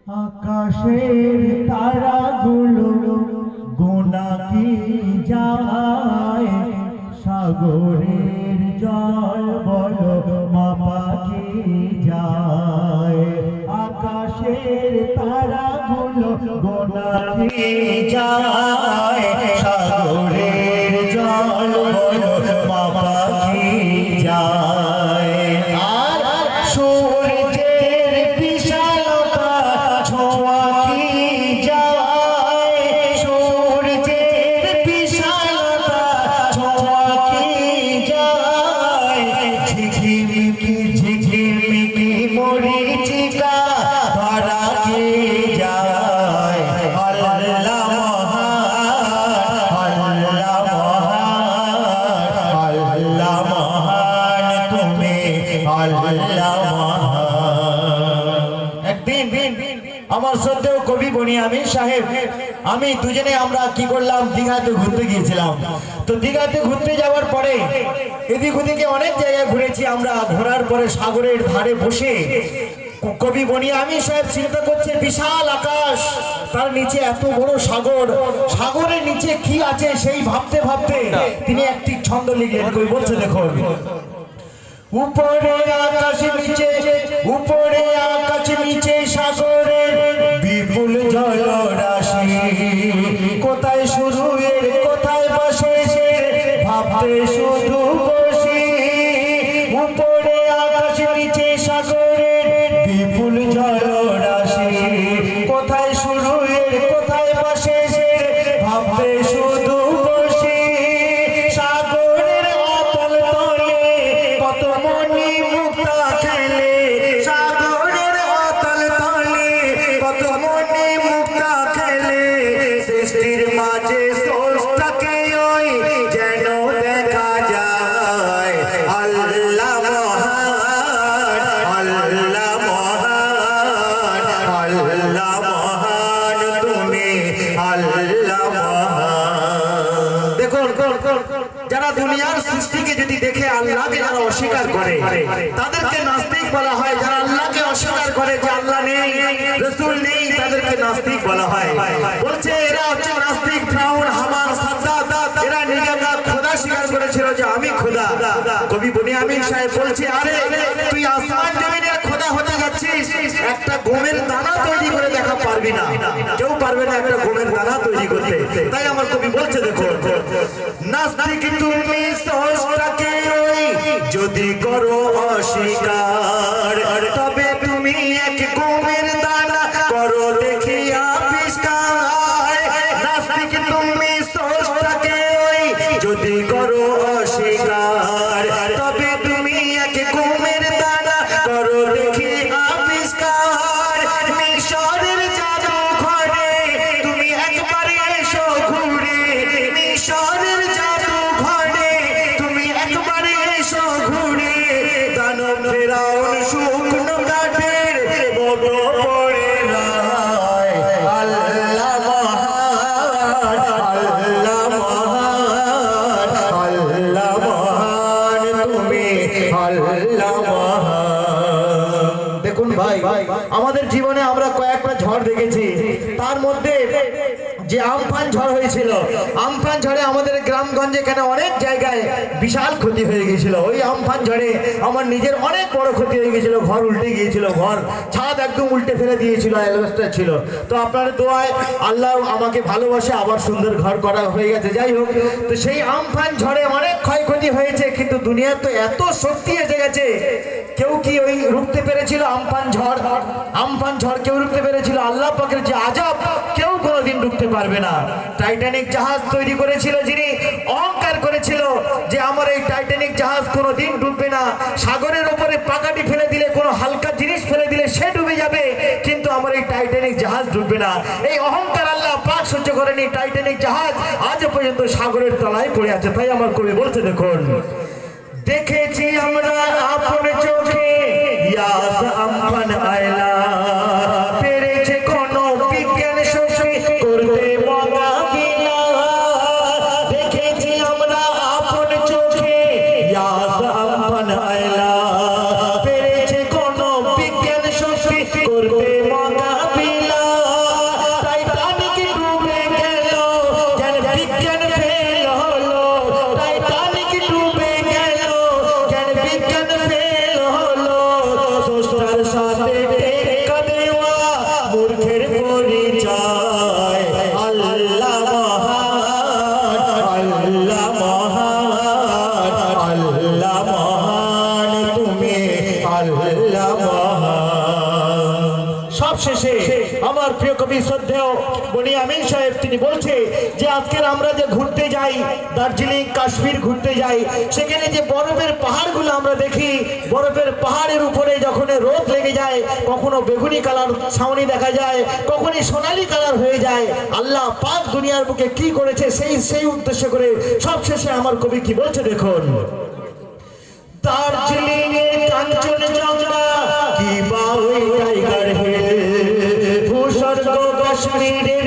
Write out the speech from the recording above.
আকাশের তারাগুলো গোনা কি যায়, সাগরের জল বলো মাপা কি যায়। আকাশের তারাগুলো গোনা কি যায়, সাগরের জল বলো মাপা কি যায়। আর সূর্যের বিশালতা ছোঁয়া কি যায়, সূর্যের বিশালতা ছোঁয়া কি যায়। ঝিঝিমিকি ঝিঝিমিকি মরিচিকা ধরা কি যায়। আল্লাহ মহান, আল্লাহ মহান, আল্লাহ মহান তুমি, আল্লাহ মহান। একদিন আমার শ্রদ্ধেয় কবি বনিয়ামিন সাহেব আমি দুজনে আমরা কি করলাম, দীঘাতে ঘুরতে গিয়েছিলাম। তো দীঘাতে ঘুরতে যাওয়ার পরে এদিক ওদিকে অনেক জায়গায় ঘুরেছি আমরা। ঘোরার পরে সাগরের ধারে বসে কবি বনিয়ামিন সাহেব চিন্তা করছে বিশাল আকাশ, তার নিচে এত বড় সাগর, সাগরের নিচে কি আছে সেই ভাবতে ভাবতে তিনি একটি ছন্দ লিখলেন। কবি বলছে দেখুন, উপরে আকাশ নিচে, উপরে আকাশ নিচে সাগরের বিপুল জলরাশি, কোথায় শুরু এর কোথায় বসে ভাবতে শুধু বসি। উপরে আকাশ নিচে সাগরের বিপুল জলরাশি, কোথায় শুরু এর কোথায় বসে ভাবতে শুধু বসি। সাগরের অতল তলে কত মনি মুক্তা খেলে, সাগরের অতল তলে কত মনি মুক্তা খেলে। সৃষ্টির মাঝে স্রষ্টাকে ওই যেন দেখা যায়। আল্লাহ মহান, আল্লাহ মহান, আল্লাহ মহান তুমি, আল্লাহ মহান। দেখুন, যারা দুনিয়ার সৃষ্টিকে যদি দেখে আল্লাহকে যারা অস্বীকার করে তাদেরকে নাস্তিক বলা হয়। যারা আল্লাহকে অস্বীকার করে যে আল্লাহ নেই, রাসূল নেই, তাদেরকে নাস্তিক বলা হয়। বলছে এরা হচ্ছে নাস্তিক। ফিরআউন, হামান, সাদ্দাত এরা নিজেরা খোদা স্বীকার করেছিল যে আমি খোদা। কবি বনিয়ামিন সাহেব বলছে আরে তুই আসমান জমিনের খোদা হতে যাচ্ছিস, একটা গমের দানা তৈরি করে দেখা পারবি না, কেউ পারবে না একটা গমের দানা তৈরি করতে। তাই আমার কবি বলছে দেখো, নাস্তিক তুমি স্রষ্টাকে ওই যদি করো অস্বীকার, তবে তুমি এক গমের দানা করো দেখি আবিষ্কার। নাস্তিক তুমি স্রষ্টাকে ওই যদি করো অস্বীকার, তবে তুমি এক গমের দানা করো দেখি আবিষ্কার। মিশরের জাদু ঘরে তুমি একবারে এসো ঘুরে, মিশরের জাদু ঘরে তুমি একবারে এসো ঘুরে। দানব ফেরাউন শুকনো কাঠের বড় পড়ে রায়। আল্লাহ মহান, আল্লাহ মহান, আল্লাহ মহান তুমি, আল্লাহ মহান। দেখুন ভাই, আমাদের জীবনে আমরা কয়েকটা ঝড় দেখেছি। তার মধ্যে যে আমফান ঝড় হয়েছিল, আমফান ঝড়ে আমাদের গ্রামগঞ্জে কেন অনেক জায়গায় বিশাল ক্ষতি হয়ে গিয়েছিল। ওই আমফান ঝড়ে আমার নিজের অনেক বড় ক্ষতি হয়ে গিয়েছিল, ঘর উল্টে গিয়েছিল, ঘর ছাদ একদম উল্টে ফেলে দিয়েছিল, অ্যালবেস্টার ছিল। তো আপনার দোয়ায় আল্লাহ আমাকে ভালোবাসে, আবার সুন্দর ঘর করা হয়ে গেছে। যাই হোক, তো সেই আমফান ঝড়ে অনেক ক্ষয়ক্ষতি হয়েছে, কিন্তু দুনিয়ার তো এত শক্তি এসে গেছে, কেউ কি ওই রুখতে পেরেছিল আমফান ঝড়? আমফান ঝড় কেউ রুখতে পেরেছিল? আল্লাহ পাকের যে আযাব কেউ কোনোদিন রুখতে পারবে না। টাইটানিক জাহাজ তৈরি করেছিল যিনি, অহংকার করেছিল যে আমার এই টাইটানিক জাহাজ কোনোদিন ডুববে না, সাগরের উপরে পাকাটি ফেলে দিলে, কোনো হালকা জিনিস ফেলে দিলে সে ডুবে যাবে, কিন্তু আমার এই টাইটানিক জাহাজ ডুববে না। এই অহংকার আল্লাহ পাক সহ্য করেনি। টাইটানিক জাহাজ আজ পর্যন্ত সাগরের তলায় পড়ে আছে। তাই আমার কবি বলতে দেখুন, দেখেছি আমরা আপন চোখে ইয়াস আমফান আয়লা, পেরেছে কোন বিজ্ঞান শক্তি করতে মোকাবিলা। দেখেছি আমরা আপন চোখে ইয়াস আমফান আয়লা, পেরেছে কোন বিজ্ঞান শক্তি করতে মোকাবিলা। শেষে আমার প্রিয় কবি শ্রদ্ধেয় বনি আমিন সাহেব তিনি বলছে যে আজকের আমরা যে ঘুরতে যাই দার্জিলিং কাশ্মীর ঘুরতে যাই, সেখানে যে বরফের পাহাড়গুলো আমরা দেখি, বরফের পাহাড়ের উপরে যখন রোদ লেগে যায় কখনো বেগুনি কালার ছাউনি দেখা যায়, কখনো সোনালী কালার হয়ে যায়। আল্লাহ পাক দুনিয়ার বুকে কি করেছে সেই উদ্দেশ্য করে সবশেষে আমার কবি কি বলছে দেখুন। দার্জিলিং এর কাঞ্চনজঙ্ঘা কি বা ওই টাইগার হিল, ভূস্বর্গ কাশ্মীরের